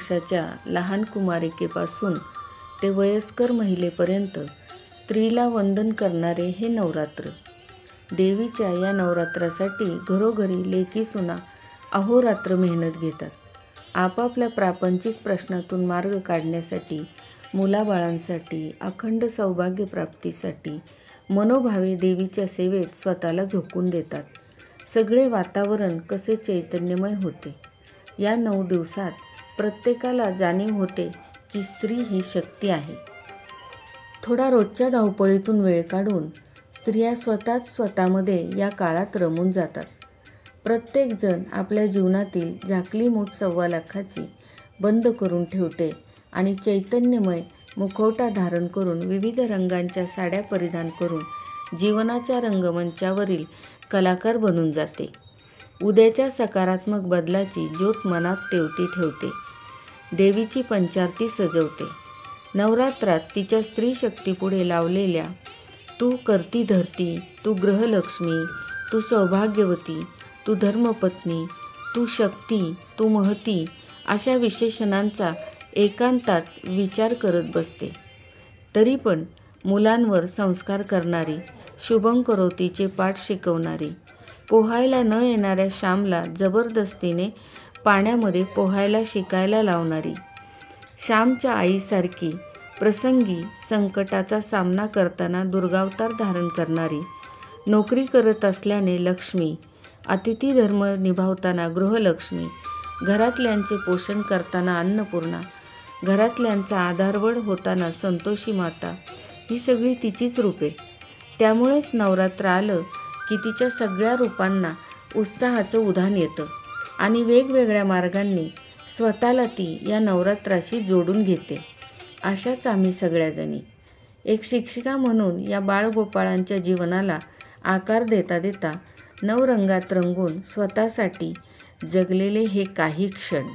वर्षाच्या लहान कुमारिकेपासून ते वयस्कर महिलेपर्यंत स्त्रीला वंदन करणारे हे नवरात्र. देवीच्या या नवरात्रासाठी घरोघरी लेकी सुना अहोरात्र मेहनत घेतात. आपापल्या प्रापंचिक प्रश्नातून मार्ग काढण्यासाठी, मुलाबाळांसाठी, अखंड सौभाग्य प्राप्तीसाठी मनोभावे देवीच्या सेवेत स्वतःला झोकून देतात. सगळे वातावरण कसे चैतन्यमय होते. या 9 दिवसात प्रत्येकाला जाणीव होते की स्त्री ही शक्ती आहे. थोडा रोजच्या धावपळीतून वेळ काढून स्त्रिया स्वतःमध्ये या काळात रमून जातात. प्रत्येकजण आपल्या जीवनातील झाकली मूठ 1.25 लाखाची बंद करून ठेवते आणि चैतन्यमय मुखवटा धारण करून विविध रंगांच्या साड्या परिधान करून जीवनाच्या रंगमंचावरील कलाकार बनून जाते. उद्याच्या सकारात्मक बदलाची ज्योत मनात तेवती ठेवते. देवीची पंचारती सजवते. नवरात्रात तिच्या स्त्री शक्तीपुढे लावलेल्या तू करती धरती, तू ग्रहलक्ष्मी, तू सौभाग्यवती, तू धर्मपत्नी, तू शक्ती, तू महती अशा विशेषणांचा एकांतात विचार करत बसते. तरी पण मुलांवर संस्कार करणारी, शुभंकरोतीचे पाठ शिकवणारी, पोहायला न येणाऱ्या श्यामला जबरदस्तीने पाण्यामध्ये पोहायला शिकायला लावणारी, श्यामच्या आईसारखी प्रसंगी संकटाचा सामना करताना दुर्गावतार धारण करणारी, नोकरी करत असल्याने लक्ष्मी, अतिथी धर्म निभावताना गृहलक्ष्मी, घरातल्यांचे पोषण करताना अन्नपूर्णा, घरातल्यांचा आधारवड होताना संतोषी माता, ही सगळी तिचीच रूपे. त्यामुळेच नवरात्र आलं की तिच्या सगळ्या रूपांना उत्साहाचं उधाण येतं आणि वेगवेगळ्या मार्गांनी स्वतःला ती या नवरात्राशी जोडून घेते. अशाच आम्ही सगळ्याजणी. एक शिक्षिका म्हणून या बाळगोपाळांच्या जीवनाला आकार देता देता 9 रंगात रंगून स्वतःसाठी जगलेले हे काही क्षण.